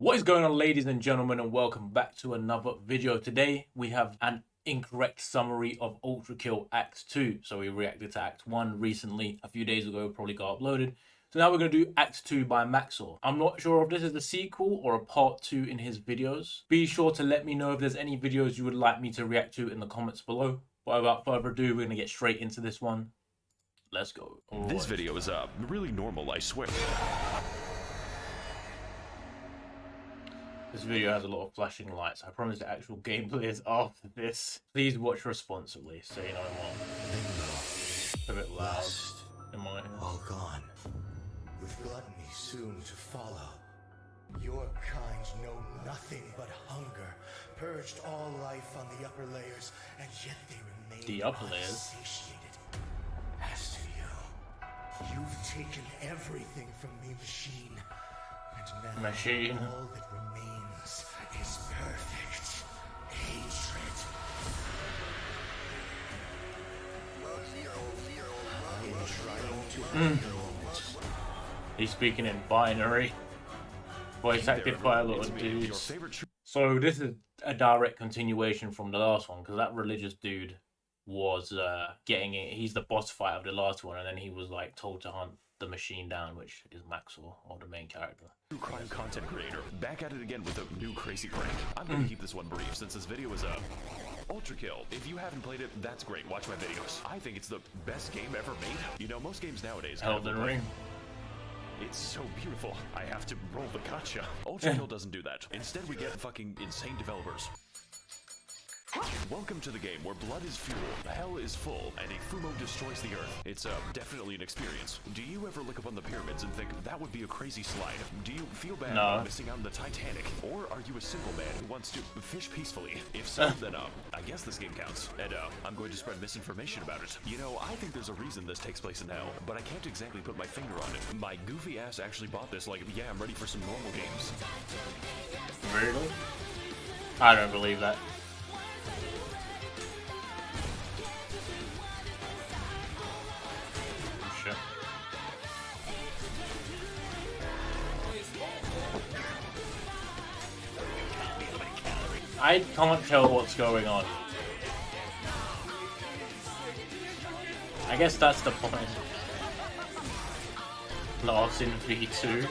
What is going on, ladies and gentlemen, and welcome back to another video. Today we have an incorrect summary of ULTRAKILL Act 2. So we reacted to Act 1 recently, a few days ago, probably got uploaded. So now we're going to do Act 2 by Maxor. I'm not sure if this is the sequel or a part 2 in his videos. Be sure to let me know if there's any videos you would like me to react to in the comments below. But without further ado, we're going to get straight into this one. Let's go. This video is really normal, I swear. This video has a lot of flashing lights. I promise the actual gameplay is after this. Please watch responsibly, so you know what. A bit loud in my ear. All gone, with gluttony soon to follow. Your kind know nothing but hunger, purged all life on the upper layers, and yet they remain The upper layers? unsatiated. As to you, you've taken everything from me, machine, and now Machine. all that remains is perfect hatred. I am trying to He's speaking in binary. Voice acted by a lot of dudes. So this is a direct continuation from the last one, because that religious dude was getting it. He's the boss fight of the last one, and then he was like told to hunt the machine down, which is Maxor, or the main character. True crime content creator, back at it again with a new crazy prank. I'm gonna keep this one brief since this video is ULTRAKILL. If you haven't played it, that's great. Watch my videos. I think it's the best game ever made. You know, most games nowadays have Elden Ring. It's so beautiful. I have to roll the gotcha. ULTRAKILL doesn't do that. Instead, we get fucking insane developers. Welcome to the game where blood is fuel, hell is full, and a Fumo destroys the earth. It's definitely an experience. Do you ever look up on the pyramids and think that would be a crazy slide? Do you feel bad about missing out on the Titanic? Or are you a simple man who wants to fish peacefully? If so, then I guess this game counts. And I'm going to spread misinformation about it. You know, I think there's a reason this takes place in hell, but I can't exactly put my finger on it. My goofy ass actually bought this like, yeah, I'm ready for some normal games. Really? I don't believe that. Sure. I can't tell what's going on. I guess that's the point. Lost in V2.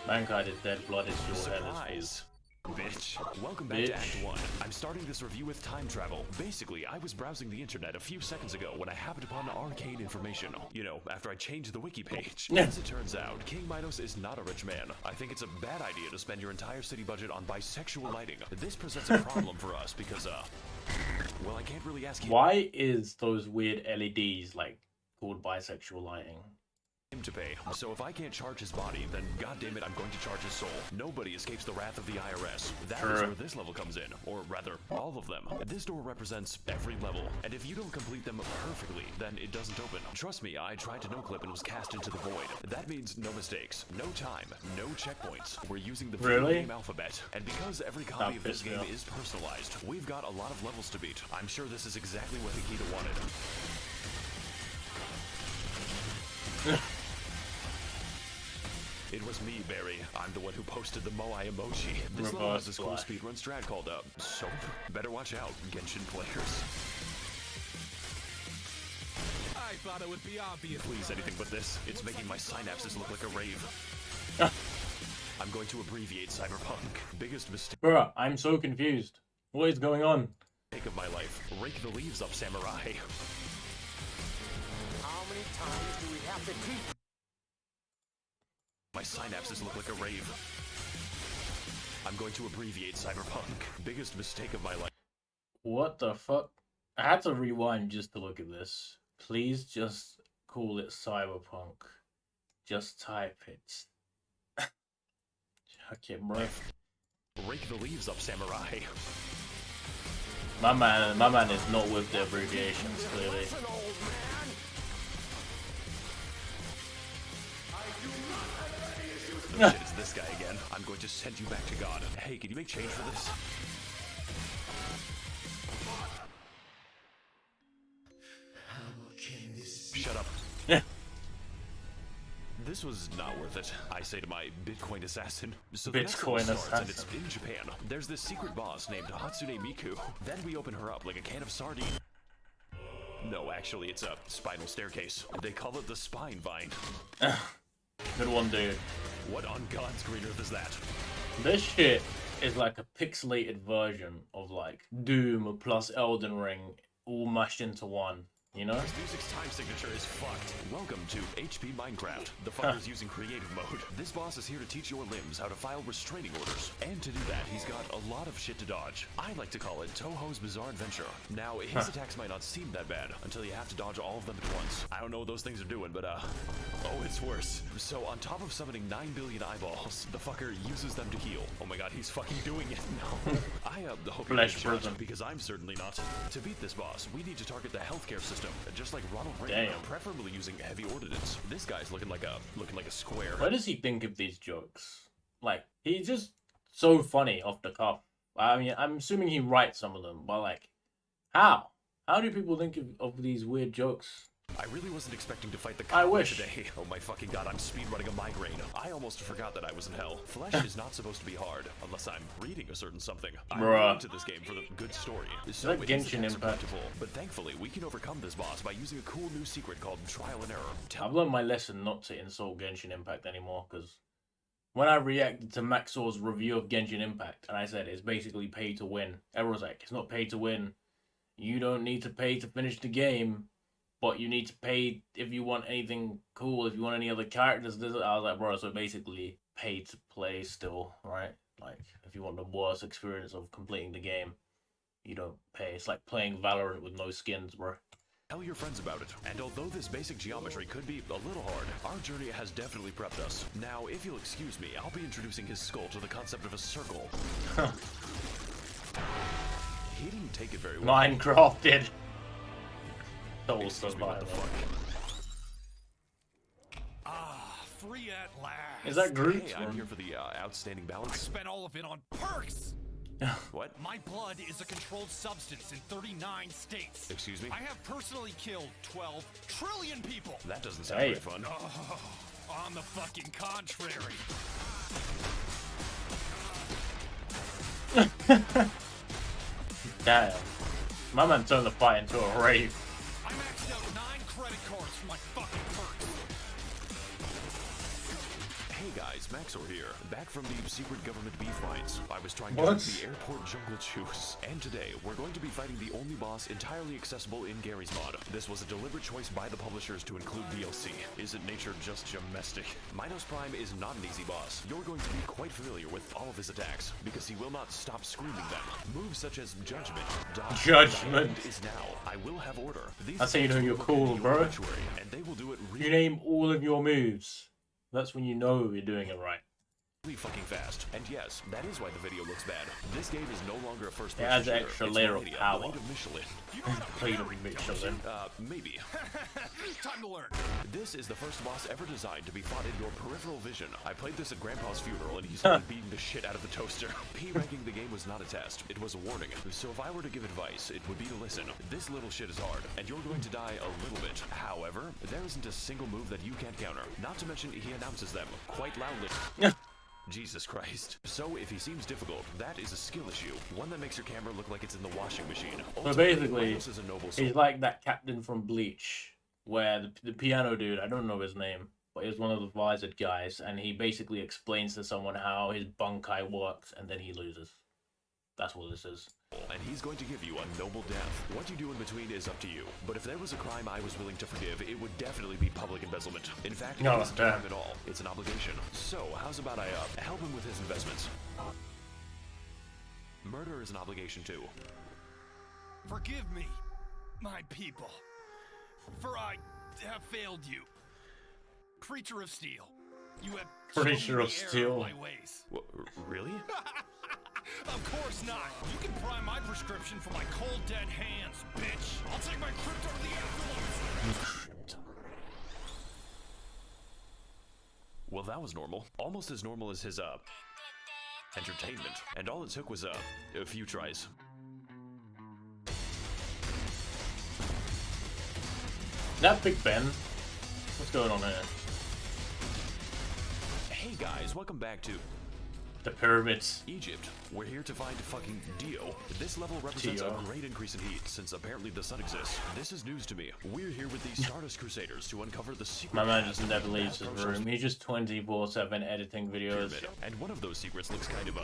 Mankind is dead, blood is your head. Surprise! Bitch. Welcome back to Act 1. I'm starting this review with time travel. Basically, I was browsing the internet a few seconds ago when I happened upon arcane information. You know, after I changed the wiki page. As it turns out, King Minos is not a rich man. I think it's a bad idea to spend your entire city budget on bisexual lighting. This presents a problem for us because, well, I can't really ask you. Why is those weird LEDs, like, called bisexual lighting? To pay. So if I can't charge his body, then goddammit, I'm going to charge his soul. Nobody escapes the wrath of the IRS. That is where this level comes in, or rather, all of them. This door represents every level, and if you don't complete them perfectly, then it doesn't open. Trust me, I tried to no-clip and was cast into the void. That means no mistakes, no time, no checkpoints. We're using the video game alphabet, and because every copy of this game is personalized, we've got a lot of levels to beat. I'm sure this is exactly what Hikita wanted. It was me, Barry. I'm the one who posted the Moai emoji. This level has this cool speedrun strat called Soap. Better watch out, Genshin players. I thought it would be obvious. Please, anything but this. It's making my synapses look like a rave. I'm going to abbreviate cyberpunk. Biggest mistake. Bruh, I'm so confused. What is going on? Of my life. Rake the leaves up, samurai. How many times do we have to teach? My synapses look like a rave. I'm going to abbreviate cyberpunk. Biggest mistake of my life. What the fuck? I had to rewind just to look at this. Please just call it cyberpunk. Just type it. Okay, bro. Rake the leaves up, samurai. My man is not with the abbreviations, clearly. No shit, it's this guy again. I'm going to send you back to God. Hey, can you make change for this? Shut up. Yeah. This this was not worth it, I say to my Bitcoin assassin. So Bitcoin the next level starts, and assassin. it's in Japan. There's this secret boss named Hatsune Miku. Then we open her up like a can of sardine. No, actually, it's a spinal staircase. They call it the spine vine. Good one, dude. What on God's green earth is that? This shit is like a pixelated version of like Doom plus Elden Ring all mashed into one. You know? This music's time signature is fucked. Welcome to HP Minecraft. The fucker's using creative mode. This boss is here to teach your limbs how to file restraining orders. And to do that, he's got a lot of shit to dodge. I like to call it Touhou's Bizarre Adventure. Now, his attacks might not seem that bad until you have to dodge all of them at once. I don't know what those things are doing, but oh, it's worse. So on top of summoning 9 billion eyeballs, the fucker uses them to heal. Oh my god, he's fucking doing it. No. I hope you're Flesh shocked, prison. because I'm certainly not. To beat this boss, we need to target the healthcare system. Just like Ronald Reagan, Damn. preferably using heavy ordnance. This guy's looking like a square. Where does he think of these jokes? Like, he's just so funny off the cuff. I mean, I'm assuming he writes some of them, but like, how? How do people think of these weird jokes? I really wasn't expecting to fight the I cop wish. today. Oh my fucking god, I'm speedrunning a migraine. I almost forgot that I was in hell. Flesh is not supposed to be hard, unless I'm reading a certain something. I'm Bruh. into this game for the good story. So that his Genshin attacks are Impact? plentiful, but thankfully, we can overcome this boss by using a cool new secret called Trial and Error. I've learned my lesson not to insult Genshin Impact anymore, because when I reacted to Maxor's review of Genshin Impact, and I said it's basically pay to win, everyone was like, it's not pay to win. You don't need to pay to finish the game, but you need to pay if you want anything cool, if you want any other characters. I was like, bro, so basically pay to play still, right? Like, if you want the worst experience of completing the game, you don't pay. It's like playing Valorant with no skins, bro. Tell your friends about it. And although this basic geometry could be a little hard, our journey has definitely prepped us. Now, if you'll excuse me, I'll be introducing his skull to the concept of a circle. He didn't take it very well. Minecraft did. Soul Excuse me, what the Survivor. fuck? Ah, free at last. Is that Groot? Hey, I'm here for the outstanding I balance. spent all of it on perks. What? My blood is a controlled substance in 39 states. Excuse me? I have personally killed 12 trillion people. That doesn't sound Hey. very fun. Oh, on the fucking contrary. Damn. My man turned the fight into a rave. I maxed out 9 credit cards for my fucking perks. Hey guys, Maxor here. Back from the secret government beef fights. I was trying to What? shoot the airport jungle juice. And today, we're going to be fighting the only boss entirely accessible in Gary's mod. This was a deliberate choice by the publishers to include DLC. Isn't nature just domestic? Minos Prime is not an easy boss. You're going to be quite familiar with all of his attacks, because he will not stop screaming them. Moves such as Judgment, Dodge, Judgment. is now. I will have order. These That's how you know attacks you're will cool, look at bro. your obituary, and they will do it You name all of your moves. That's when you know you're doing it right. really fucking fast. And yes, that is why the video looks bad. This game is no longer a first It person adds an shooter. extra It's layer of already a power. Blade of Michelin. Played of Michelin. Maybe. Time to learn. This is the first boss ever designed to be fought in your peripheral vision. I played this at Grandpa's funeral and he started beating the shit out of the toaster. P-ranking the game was not a test, it was a warning. So if I were to give advice, it would be to listen. This little shit is hard, and you're going to die a little bit. However, there isn't a single move that you can't counter. Not to mention, he announces them quite loudly. Jesus Christ. So if he seems difficult, that is a skill issue. One that makes your camera look like it's in the washing machine. So basically, Minos is a noble soul. he's like that captain from Bleach, where the piano dude, I don't know his name, but he's one of the visored guys, and he basically explains to someone how his bunkai works, and then he loses. That's what this is. And he's going to give you a noble death. What you do in between is up to you. But if there was a crime I was willing to forgive, it would definitely be public embezzlement. In fact, it No, isn't a damn. crime at all. It's an obligation. So, how's about I help him with his investments? Murder is an obligation too. Forgive me, my people, for I have failed you. Creature of steel, you have shown me Creature the of error steel. my ways. Really? Of course not. You can pry my prescription for my cold dead hands, bitch. I'll take my crypto to the afterlife. Well, that was normal. Almost as normal as his, entertainment. And all it took was, a few tries. That Big Ben? What's going on here? guys, welcome back to The pyramids. Egypt. We're here to find fucking Dio. This level represents a great increase in heat, since apparently the sun exists. This is news to me. We're here with the Stardust Crusaders to uncover the secret. My man just never leaves his room. He's just 24/7 editing videos. Pyramid. And one of those secrets looks kind of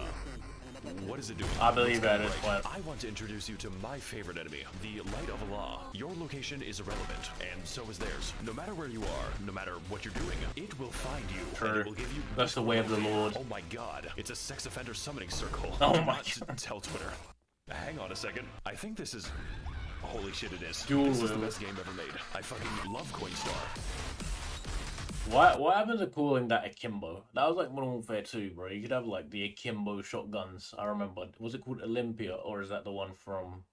what is it doing? I believe at this point. I want to introduce you to my favorite enemy, the Light of Allah. Your location is irrelevant, and so is theirs. No matter where you are, no matter what you're doing, it will find you. True. And it will give you. That's the way of the Lord. Oh my God! It's a sex offender summoning circle. Oh my God! Tell Twitter. Hang on a second. I think this is. Holy shit! It is. Dual This is the will. best game ever made. I fucking love Coinstar. What happened to calling that akimbo? That was like Modern Warfare 2, bro. You could have like the akimbo shotguns. I remember. Was it called Olympia, or is that the one from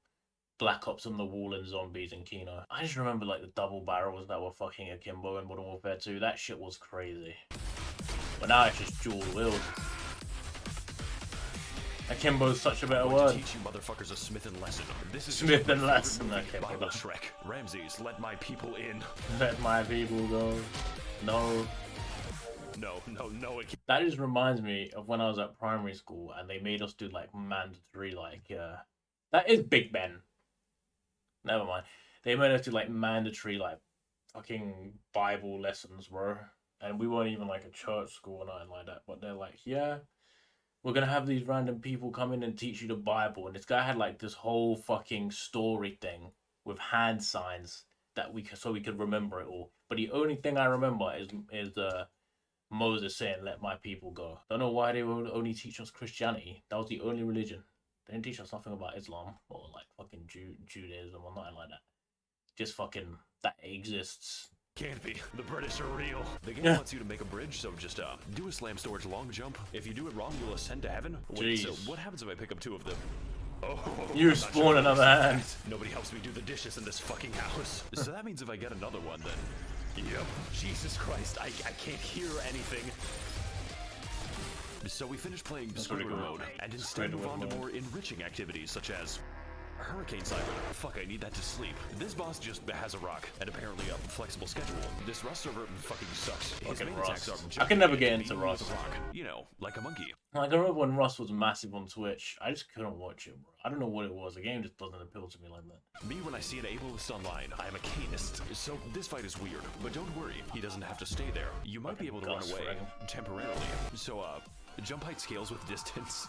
Black Ops on the Wall and Zombies and Kino? I just remember like the double barrels that were fucking akimbo in Modern Warfare 2. That shit was crazy. But now it's just dual wield. Akimbo's such a better I'm going word. to teach you motherfuckers a Smith and Lesson. This is Smith and my Lesson, favorite movie, okay, Bible brother. Shrek. Ramses, let my people in. Let my people go. No. No, it can't. That just reminds me of when I was at primary school and they made us do like mandatory that is Big Ben. Never mind. They made us do like mandatory like fucking Bible lessons, bro. And we weren't even like a church school or nothing like that. But they're like, yeah, we're gonna have these random people come in and teach you the Bible. And this guy had like this whole fucking story thing with hand signs that we could remember it all. But the only thing I remember is Moses saying, "Let my people go." Don't know why they would only teach us Christianity. That was the only religion. They didn't teach us nothing about Islam or like fucking Judaism or nothing like that. Just fucking that exists. Can't be. The British are real. The game wants you to make a bridge, so just do a slam storage long jump. If you do it wrong, you'll ascend to heaven. Wait, so Jeez. what happens if I pick up two of them? Oh, You I'm not spawn sure. another hand. Nobody helps me do the dishes in this fucking house. So that means if I get another one, then. Yep. Jesus Christ, I can't hear anything. So we finished playing Squidward pretty cool. mode, and instead move Squidward on to mode. more enriching activities such as Hurricane Siren. Fuck, I need that to sleep. This boss just has a rock and apparently a flexible schedule. This Rust server fucking sucks. His Fucking main attacks Rust. are I just can never get beating into you with Rust. a rock. You know, like a monkey. Like I remember when Rust was massive on Twitch. I just couldn't watch it, bro. I don't know what it was. The game just doesn't appeal to me like that. Me, when I see an ableist online, I am a canist. So this fight is weird, but don't worry, he doesn't have to stay there. You might be able to run Gus away Fring. temporarily. So, jump height scales with distance.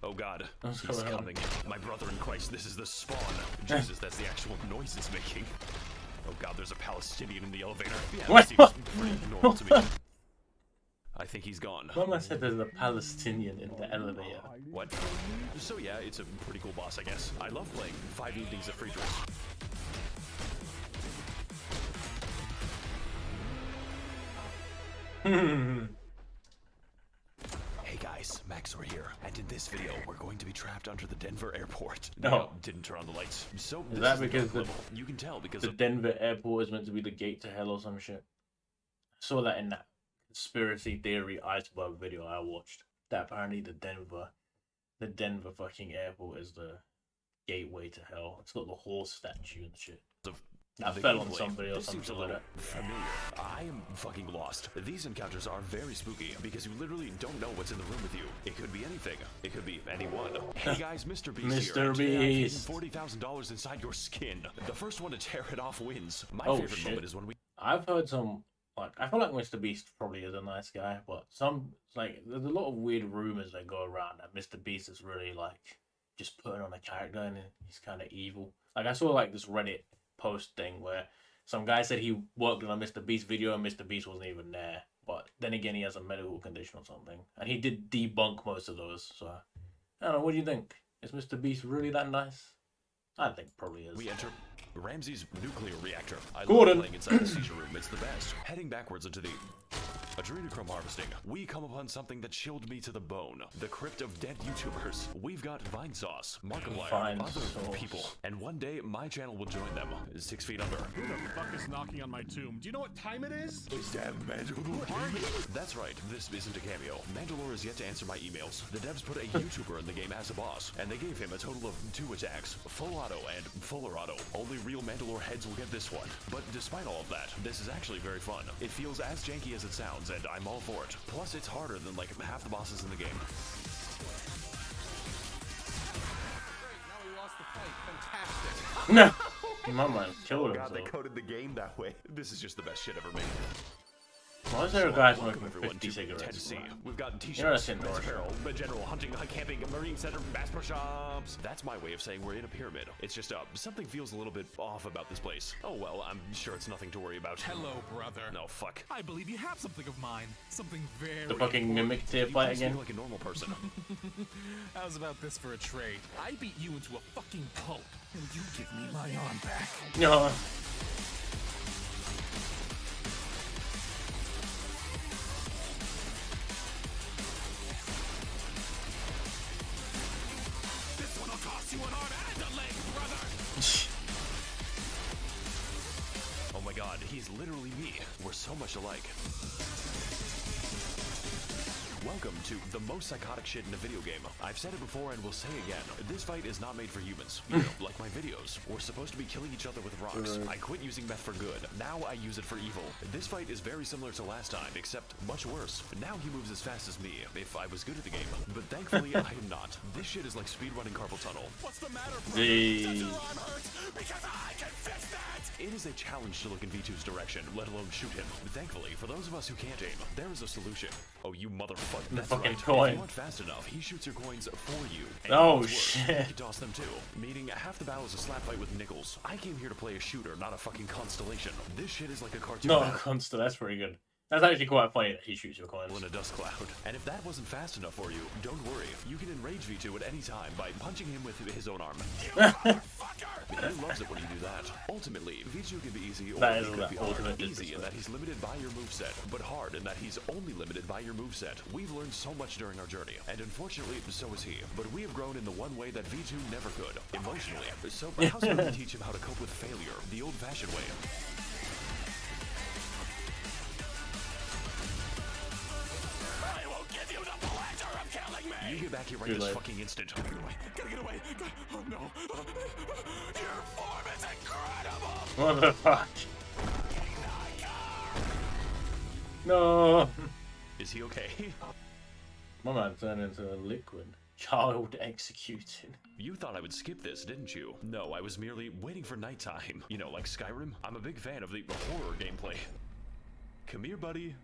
Oh God, What's he's going on? coming. My brother in Christ, this is the spawn. Jesus, that's the actual noise it's making. Oh God, there's a Palestinian in the elevator. Yeah, What? that seems pretty normal to me. I think he's gone. Mama said there's a Palestinian in the elevator. What? So yeah, it's a pretty cool boss, I guess. I love playing 5 evenings of free drinks. Hey guys, Maxor here, and in this video, we're going to be trapped under the Denver airport. No. Didn't turn on the lights. So Is this that is the because dark the- level. You can tell because The of Denver airport is meant to be the gate to hell or some shit. I saw that in that conspiracy theory iceberg video I watched. That apparently the Denver fucking airport is the gateway to hell. It's got the horse statue and shit. That the fell on gameplay. somebody or This seems a something like little that. familiar. I am fucking lost. These encounters are very spooky because you literally don't know what's in the room with you. It could be anything. It could be anyone. Hey guys, Mr. Beast here. Mr. Today I've hidden Beast. $40,000 inside your skin. The first one to tear it off wins. My Oh, favorite shit. moment is when we I've heard some like I feel like Mr. Beast probably is a nice guy, but there's a lot of weird rumors that go around that Mr. Beast is really like just putting on a character and he's kind of evil. Like I saw like this Reddit post thing where some guy said he worked on a Mr. Beast video and Mr. Beast wasn't even there. But then again, he has a medical condition or something, and he did debunk most of those. So I don't know. What do you think? Is Mr. Beast really that nice? I think probably is. enter Ramsey's nuclear reactor. I Gordon. love playing inside the seizure room. It's the best. Heading backwards into the adrenochrome harvesting, we come upon something that chilled me to the bone. The crypt of dead YouTubers. We've got Vine Sauce, Markiplier, Vine other Sauce. people, and one day my channel will join them. 6 feet under. Who the fuck is knocking on my tomb? Do you know what time it is? Is that Mandalore? That's right, this isn't a cameo. Mandalore is yet to answer my emails. The devs put a YouTuber in the game as a boss, and they gave him a total of 2 attacks, full auto and fuller auto. Only real Mandalore heads will get this one. But despite all of that, this is actually very fun. It feels as janky as it sounds, and I'm all for it. Plus, it's harder than like half the bosses in the game. Now we lost the fight. Fantastic. No. My man killed Oh god, they himself. coded the game that way. This is just the best shit ever made. Why is there a guy Welcome smoking everyone 50 to cigarettes? Tennessee. We've got You know t-shirts, that's indoors. apparel, general hunting, camping, marine center, bass pro shops. That's my way of saying we're in a pyramid. It's just something feels a little bit off about this place. Oh well, I'm sure it's nothing to worry about. Hello, brother. No, fuck. I believe you have something of mine. Something very The fucking mimic tier You fight please speak again. like a normal person. How's about this for a trade? I beat you into a fucking pulp, and you give me my arm back. No. This one'll cost you an arm and a leg, brother. Oh my god, he's literally me. We're so much alike. Welcome to the most psychotic shit in a video game. I've said it before and will say again. This fight is not made for humans. You know, like my videos. We're supposed to be killing each other with rocks. I quit using meth for good. Now I use it for evil. This fight is very similar to last time, except much worse. Now he moves as fast as me, if I was good at the game. But thankfully, I am not. This shit is like speedrunning carpal tunnel. What's the matter, brother? The Does your arm hurt? Because I can fix that. It is a challenge to look in V2's direction, let alone shoot him. Thankfully, for those of us who can't aim, there is a solution. Oh, you motherfucker. That's fucking right. coin. If you aren't fast enough, he shoots your coins for you. And Oh, what's worse, shit. You can toss them too. Meaning, half the battle is a slap fight with nickels. I came here to play a shooter, not a fucking constellation. This shit is like a cartoon. no, battle. constant. That's pretty good. That's actually quite funny that he shoots your coins. In a dust cloud. And if that wasn't fast enough for you, don't worry. You can enrage V2 at any time by punching him with his own arm. He loves it when you do that. Ultimately, V2 can be easy or That it is could that be hard. ultimate Easy in disrespect. that he's limited by your moveset, but hard in that he's only limited by your moveset. We've learned so much during our journey, and unfortunately, so has he. But we have grown in the one way that V2 never could, emotionally. So how's it to teach him how to cope with failure, the old-fashioned way? I will give you the pleasure of killing me. You get back here right Too this late. fucking instant. Gotta get away. Oh no. Your form is incredible. What the fuck? No. Is he okay? My man turned into a liquid. Child executed. You thought I would skip this, didn't you? No, I was merely waiting for nighttime. You know, like Skyrim? I'm a big fan of the horror gameplay. Come here, buddy.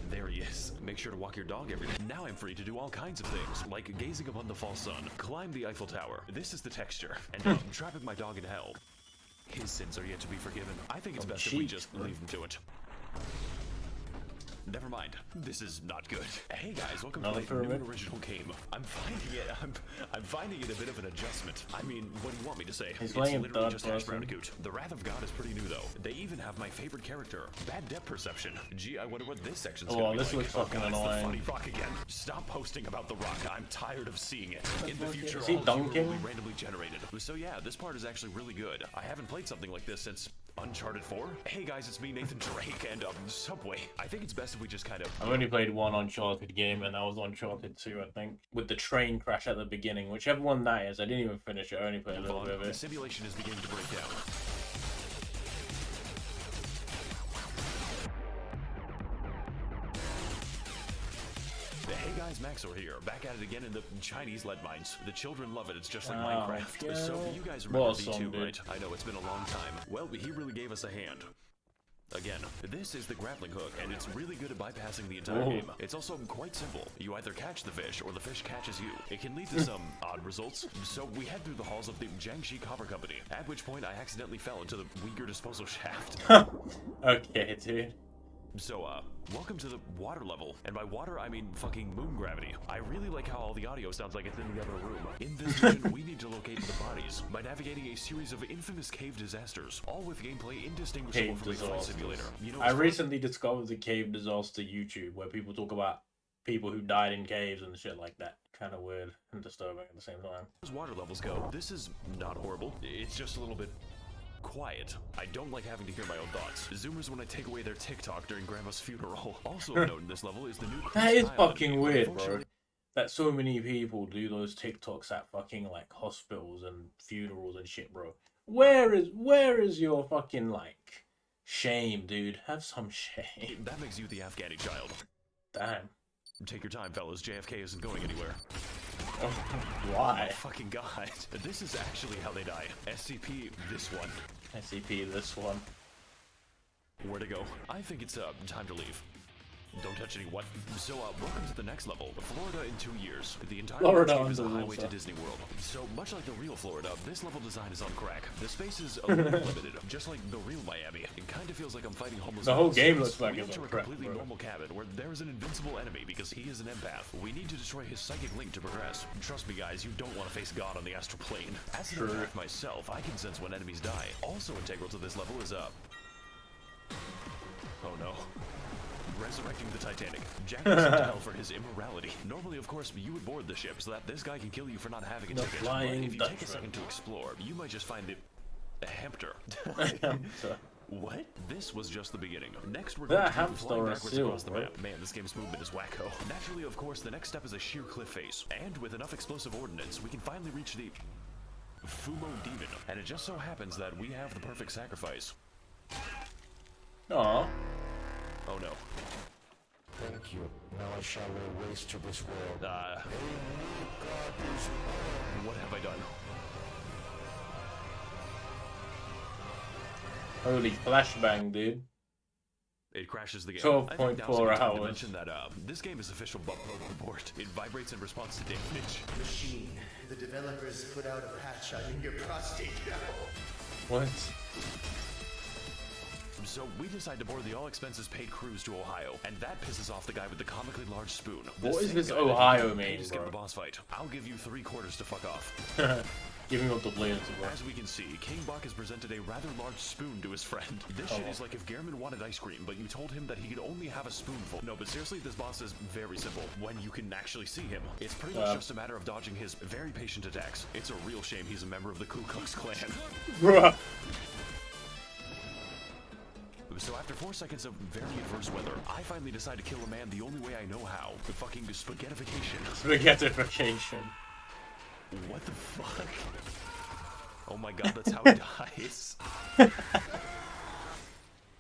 There he is. Make sure to walk your dog every day. Now I'm free to do all kinds of things, like gazing upon the false sun, climb the Eiffel Tower. This is the texture. And trapping my dog in hell. His sins are yet to be forgiven. I think it's best if we cheat, just leave him to it. Never mind. This is not good. Hey guys, welcome Another to the new pyramid? and original game. I'm finding it a bit of an adjustment. I mean, what do you want me to say? He's It's playing in literally third just Ash person. Bandicoot. The Wrath of God is pretty new though. They even have my favorite character, bad depth perception. Gee, I wonder what this section's Oh, gonna be this like. looks fucking God, it's the annoying. funny rock again. Stop posting about the rock. I'm tired of seeing it. In the future, Is he all of you dunking? will be randomly generated. So yeah, this part is actually really good. I haven't played something like this since Uncharted 4. Hey guys, it's me, Nathan Drake, and Subway. I think it's best if we just kind of. I've only played one Uncharted game, and that was Uncharted 2, I think. With the train crash at the beginning, whichever one that is. I didn't even finish it, I only played a little bit of The it. simulation is beginning to break down. Hey guys, Maxor here, back at it again in the Chinese lead mines. The children love it, it's just like Oh, Minecraft. yeah. So you guys remember Awesome, V2, dude. right? I know, it's been a long time. Well, he really gave us a hand. Again, this is the grappling hook, and it's really good at bypassing the entire Whoa. game. It's also quite simple. You either catch the fish, or the fish catches you. It can lead to some odd results. So we head through the halls of the Jiangxi Copper Company, at which point I accidentally fell into the Uyghur disposal shaft. Okay, dude. So, welcome to the water level. And by water, I mean fucking moon gravity. I really like how all the audio sounds like it's in the other room. In this mission, we need to locate the bodies by navigating a series of infamous cave disasters, all with gameplay indistinguishable Cave from a flight disasters. simulator. You know, I it's fun. recently discovered the cave disaster YouTube, where people talk about people who died in caves and shit like that. Kind of weird and disturbing at the same time. As water levels go, this is not horrible. It's just a little bit quiet. I don't like having to hear my own thoughts. Zoomers when I take away their TikTok during Grandma's funeral. Also of note in this level is the new That is Island fucking enemy, but weird, bro. unfortunately- That so many people do those TikToks at fucking like hospitals and funerals and shit, bro. Where is your fucking like Shame, dude. Have some shame. That makes you the Afghani child. Damn. Take your time, fellas. JFK isn't going anywhere. Oh, Oh why? fucking god. This is actually how they die. SCP, this one. SCP, this one. Where to go? I think it's time to leave. Don't touch any what? So, welcome to the next level. Florida in 2 years. The entire Florida landscape is a highway underwater. to Disney World. So, much like the real Florida, this level design is on crack. The space is a little limited, just like the real Miami. It kind of feels like I'm fighting homeless. The whole game monsters. looks like we it's enter on a crack, completely bro. normal cabin where there is an invincible enemy because he is an empath. We need to destroy his psychic link to progress. Trust me, guys, you don't want to face God on the astral plane. As an empath myself, I can sense when enemies die. Also integral to this level is oh no. Resurrecting the Titanic. Jack was sent to hell for his immorality. Normally, of course, you would board the ship so that this guy can kill you for not having a The ticket. But Flying if you take a Dutchman. second to explore, you might just find the hamster. What? This was just the beginning. Next, we're going That to be hamster flying is backwards still, across the bro. map. Man, this game's movement is wacko. Naturally, of course, the next step is a sheer cliff face. And with enough explosive ordnance, we can finally reach the Fumo Demon. And it just so happens that we have the perfect sacrifice. Aw. Oh no. Thank you. Now I shall lay waste to this world. What have I done? Holy flashbang, dude. It crashes the game. 12.4 I think now's a good time to hours. mention that this game is official bug report. It vibrates in response to damage. Machine. The developers put out a patch on your prostate now. What? So we decide to board the all-expenses-paid cruise to Ohio, and that pisses off the guy with the comically large spoon. What The is same this guy that Ohio you paid mean, to skip bro? the boss fight. I'll give you 3/4 to fuck off. Give me what the blades are. As we can see, King Bach has presented a rather large spoon to his friend. This shit is like if Gehrman wanted ice cream, but you told him that he could only have a spoonful. No, but seriously, this boss is very simple when you can actually see him. It's pretty much just a matter of dodging his very patient attacks. It's a real shame he's a member of the Ku Klux Klan. Bruh. So after 4 seconds of very adverse weather, I finally decide to kill a man the only way I know how. The fucking spaghettification. Spaghettification. What the fuck? Oh my god, that's how he dies.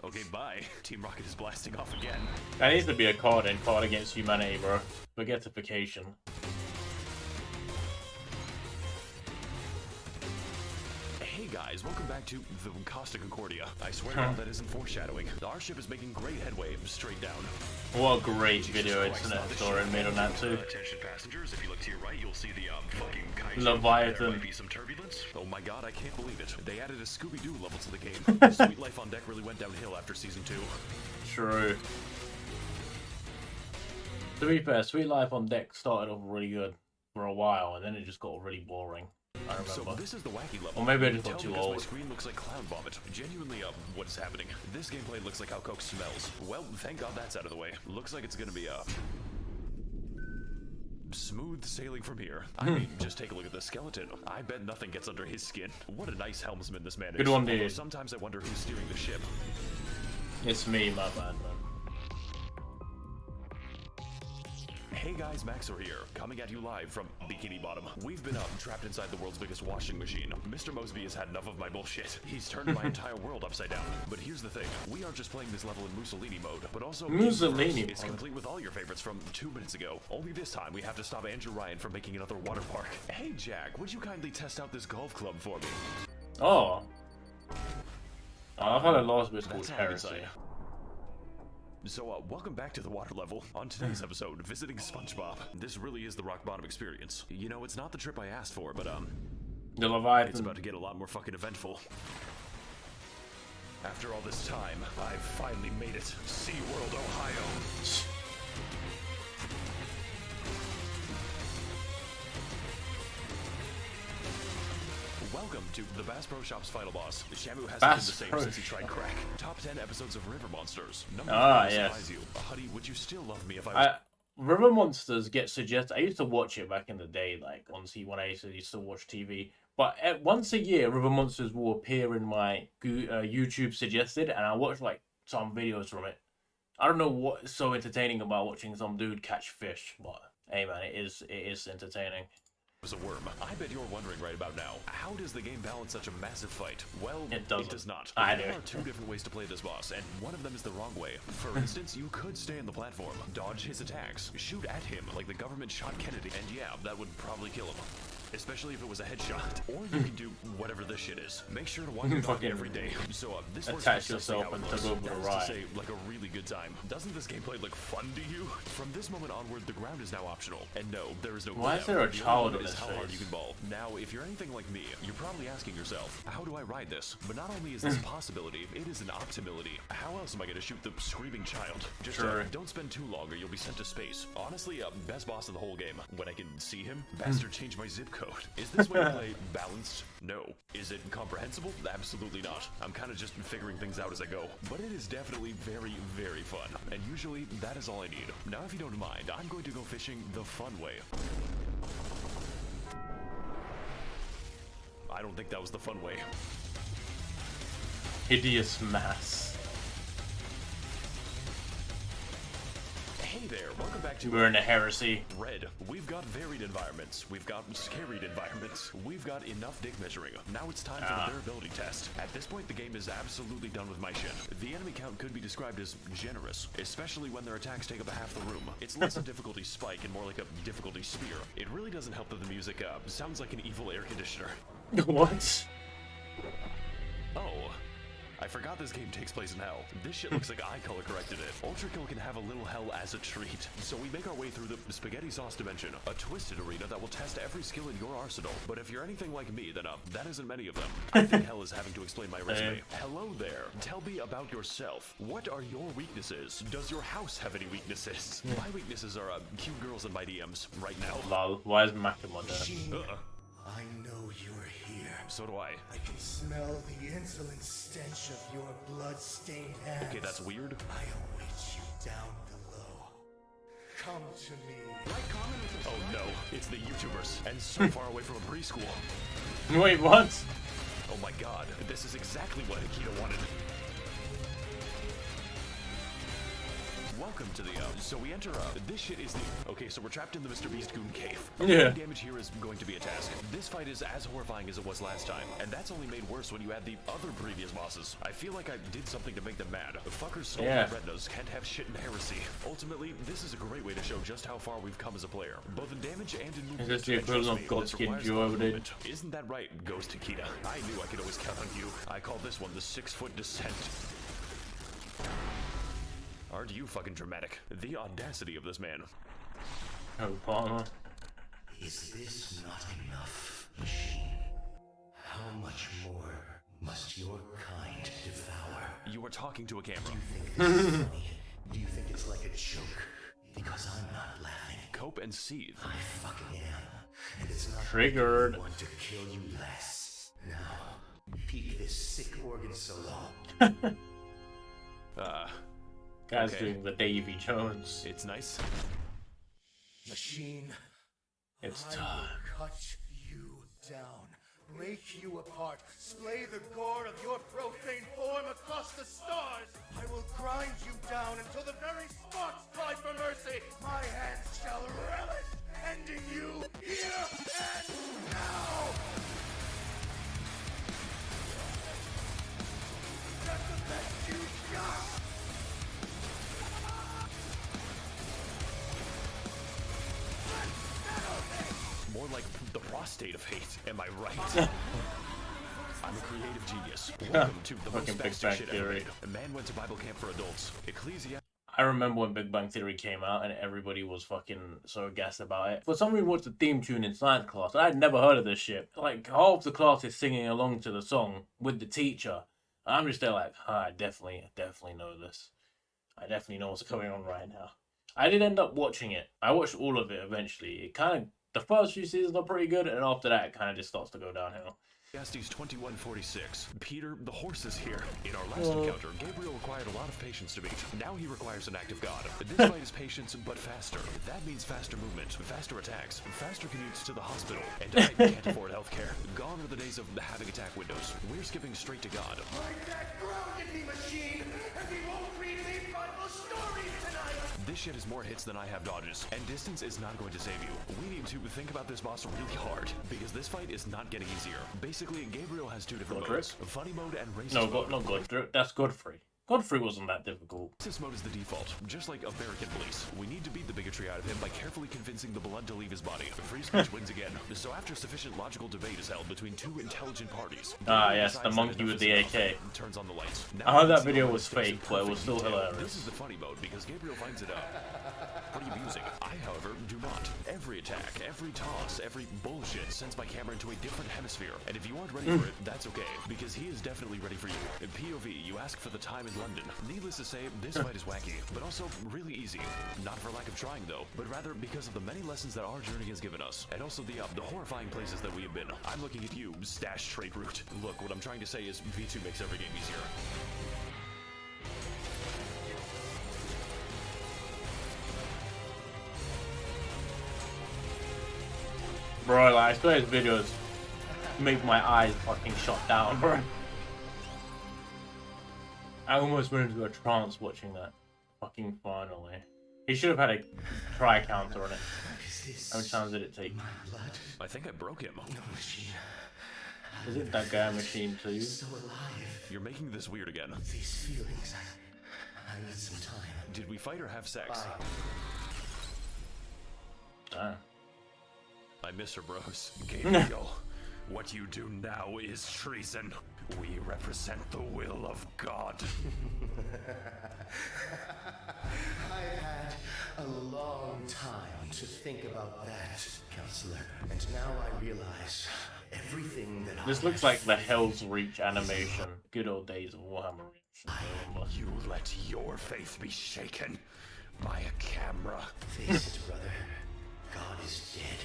Okay, bye. Team Rocket is blasting off again. That needs to be a card against humanity, bro. Spaghettification. Hey guys, welcome back to the Costa Concordia. I swear to God that isn't foreshadowing. Our ship is making great headway straight down. What a great video internet story made on that too. Attention passengers, if you look to your right, you'll see the fucking kaiju. Leviathan. There might be some turbulence. Oh my god, I can't believe it. They added a Scooby-Doo level to the game. Sweet Life on Deck really went downhill after season 2. True. To be fair, Sweet Life on Deck started off really good for a while, and then it just got really boring. I So remember. this is the wacky level. Or maybe I You just can got tell too because old. My screen looks like clown vomit. Genuinely, what is happening? This gameplay looks like how Coke smells. Well, thank God that's out of the way. Looks like it's gonna be smooth sailing from here. I mean, just take a look at the skeleton. I bet nothing gets under his skin. What a nice helmsman this man is. Good one, Although dude. sometimes I wonder who's steering the ship. It's me, my bad, man. Hey guys, Maxor here, coming at you live from Bikini Bottom. We've been trapped inside the world's biggest washing machine. Mr. Mosby has had enough of my bullshit. He's turned my entire world upside down. But here's the thing, we aren't just playing this level in Mussolini mode, but also Mussolini It's mode. complete with all your favorites from 2 minutes ago. Only this time we have to stop Andrew Ryan from making another water park. Hey Jack, would you kindly test out this golf club for me? Oh. I've had a last bit's called That's all I can Heresy. say. So, welcome back to the water level. On today's episode, visiting SpongeBob. This really is the rock bottom experience. You know, it's not the trip I asked for, but The it's Leviathan. about to get a lot more fucking eventful. After all this time, I've finally made it. SeaWorld, Ohio. Welcome to the Bass Pro Shop's final boss. Shamu hasn't been the Bass same Pro since he tried crack. Top 10 episodes of River Monsters. Number Ah, 4 will yes. surprise you. Honey, would you still love me if I was... River Monsters get suggested. I used to watch it back in the day, like on when I used to watch TV. But once a year, River Monsters will appear in my YouTube suggested, and I watch like some videos from it. I don't know what's so entertaining about watching some dude catch fish, but hey man, it is entertaining. was a worm. I bet you're wondering right about now, how does the game balance such a massive fight? Well, It doesn't. does not. I There do. are two different ways to play this boss, and one of them is the wrong way. For instance, you could stay on the platform, dodge his attacks, shoot at him like the government shot Kennedy, and yeah, that would probably kill him. Especially if it was a headshot. Or you can do whatever this shit is. Make sure to watch your dog Fucking every day. So this works attach for testing yourself how it and looks. take over the That is ride. to say, like a really good time. Doesn't this gameplay look fun to you? From this moment onward, the ground is now optional. And no, there is no Why is cooldown. there a The child only in limit is this how hard face? you can ball. Now, if you're anything like me, you're probably asking yourself, how do I ride this? But not only is this a possibility, it is an optimility. How else am I going to shoot the screaming child? Just Sure. don't spend too long or you'll be sent to space. Honestly, best boss of the whole game. When I can see him, bastard changed my zip code. Is this way to play balanced? No. Is it comprehensible? Absolutely not. I'm kind of just figuring things out as I go. But it is definitely very, very fun. And usually, that is all I need. Now, if you don't mind, I'm going to go fishing the fun way. I don't think that was the fun way. Hideous mass. Hey there, welcome back to We're in a heresy. Red. We've got varied environments. We've got scaried environments. We've got enough dick measuring. Now it's time for the durability test. At this point, the game is absolutely done with my shit. The enemy count could be described as generous, especially when their attacks take up half the room. It's less a difficulty spike and more like a difficulty spear. It really doesn't help that the music sounds like an evil air conditioner. What? Oh. I forgot this game takes place in hell. This shit looks like I color corrected it. ULTRAKILL can have a little hell as a treat. So we make our way through the spaghetti sauce dimension, a twisted arena that will test every skill in your arsenal. But if you're anything like me, then that isn't many of them. I think hell is having to explain my resume. Hello there. Tell me about yourself. What are your weaknesses? Does your house have any weaknesses? My weaknesses are cute girls in my DMs right now. Lol. Why is Makima there? Machine, I know you're here. So do I. I can smell the insolent stench of your blood-stained hands. Okay, that's weird. I await you down below. Come to me. Oh no, it's the YouTubers, and so far away from a preschool. Wait, what? Oh my god, this is exactly what Akita wanted. Welcome to the, so we enter, this shit is the, okay, so we're trapped in the Mr. Beast Goon Cave. Yeah. Damage here is going to be a task. This fight is as horrifying as it was last time, and that's only made worse when you add the other previous bosses. I feel like I did something to make them mad. The fuckers stole my retinas, can't have shit in heresy. Ultimately, this is a great way to show just how far we've come as a player, both in damage and in movement. Is this the And trust equivalent me, of this Godskin requires Joe over there? movement. Isn't that right, Ghost Akita? I knew I could always count on you. I call this one the 6-foot descent. Aren't you fucking dramatic? The audacity of this man. Oh, partner. Is this not enough, machine? How much more must your kind devour? You are talking to a camera. Do you think this is funny? Do you think it's like a joke? Because I'm not laughing. Cope and seethe. I fucking am. And it's not Triggered. I want to kill you less. Now, peek this sick organ solo. Guy's Okay. doing the Davy Jones. It's nice. Machine, It's I time. will cut you down, break you apart, splay the gore of your profane form across the stars. I will grind you down until the very sparks cry for mercy. My hands shall relish ending you here and now. That's the best you got. More like the prostate of hate, am I right? I'm a creative genius. Welcome to the Fucking most Big spastic Bang shit Theory. ever made. A man went to Bible camp for adults. I remember when Big Bang Theory came out and everybody was fucking so gassed about it. For some reason, watched the theme tune in science class. I had never heard of this shit. Like, half the class is singing along to the song with the teacher. I'm just there like, I definitely know this. I definitely know what's going on right now. I did end up watching it. I watched all of it eventually. It kind of, the first few seasons are pretty good, and after that, it kind of just starts to go downhill. Ecclesiastes 21:46. Peter, the horse is here. In our last encounter, Gabriel required a lot of patience to beat. Now he requires an act of God. This fight is patience, but faster. That means faster movement, faster attacks, faster commutes to the hospital, and I can't afford healthcare. Gone are the days of having attack windows. We're skipping straight to God. Find that grounded me, machine, and we won't read any Bible stories tonight. This shit is more hits than I have dodges, and distance is not going to save you. We need to think about this boss really hard, because this fight is not getting easier. Basically, Gabriel has two different modes, funny mode and racist mode. No, Godfrey. That's Godfrey. Godfrey wasn't that difficult. This mode is the default, just like American Police. We need to beat the bigotry out of him by carefully convincing the blood to leave his body. Free speech wins again. So after sufficient logical debate is held between two intelligent parties... Yes, the monkey with the AK. Turns on the lights. I heard that video was fake, but it was still hilarious. This is the funny mode, because Gabriel finds it out. Pretty amusing. I, however, do not. Every attack, every toss, every bullshit sends my camera into a different hemisphere. And if you aren't ready for it, that's okay, because he is definitely ready for you. In POV, you ask for the time in London. Needless to say, this fight is wacky, but also really easy. Not for lack of trying, though, but rather because of the many lessons that our journey has given us, and also the horrifying places that we have been. I'm looking at you, Stash Trait Root. Look, what I'm trying to say is V2 makes every game easier. Bro, like, I swear his videos make my eyes fucking shut down, bro. I almost went into a trance watching that. Fucking finally. He should have had a try counter on it. How many times did it take? I think I broke him. No machine. Is it that guy machine too? Still alive. You're making this weird again. These feelings, I need some time. Did we fight or have sex? Damn. I miss her, bros. Gabriel, what you do now is treason. We represent the will of God. I've had a long time to think about that, Counselor. And now I realize everything that This looks like the Hell's Reach animation. Good old days of Warhammer. You let your faith be shaken by a camera. Face it, brother. God is dead.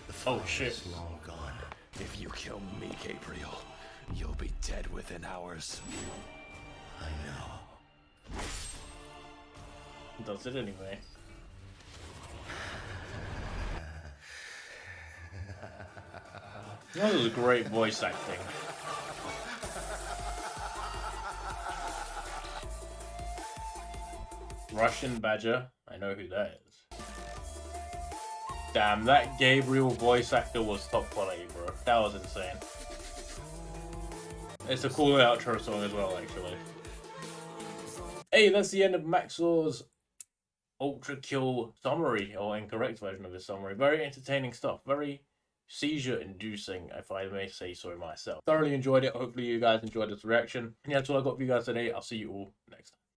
The Father shit. is long gone. If you kill me, Gabriel, you'll be dead within hours. I know. Does it anyway. That was great voice acting. Russian Badger. I know who that is. Damn, that Gabriel voice actor was top quality, bro. That was insane. It's a cool outro song as well, actually. Hey, that's the end of Maxor's Ultra Kill summary, or incorrect version of his summary. Very entertaining stuff. Very seizure-inducing, if I may say so myself. Thoroughly enjoyed it. Hopefully you guys enjoyed this reaction. And yeah, that's all I got for you guys today. I'll see you all next time.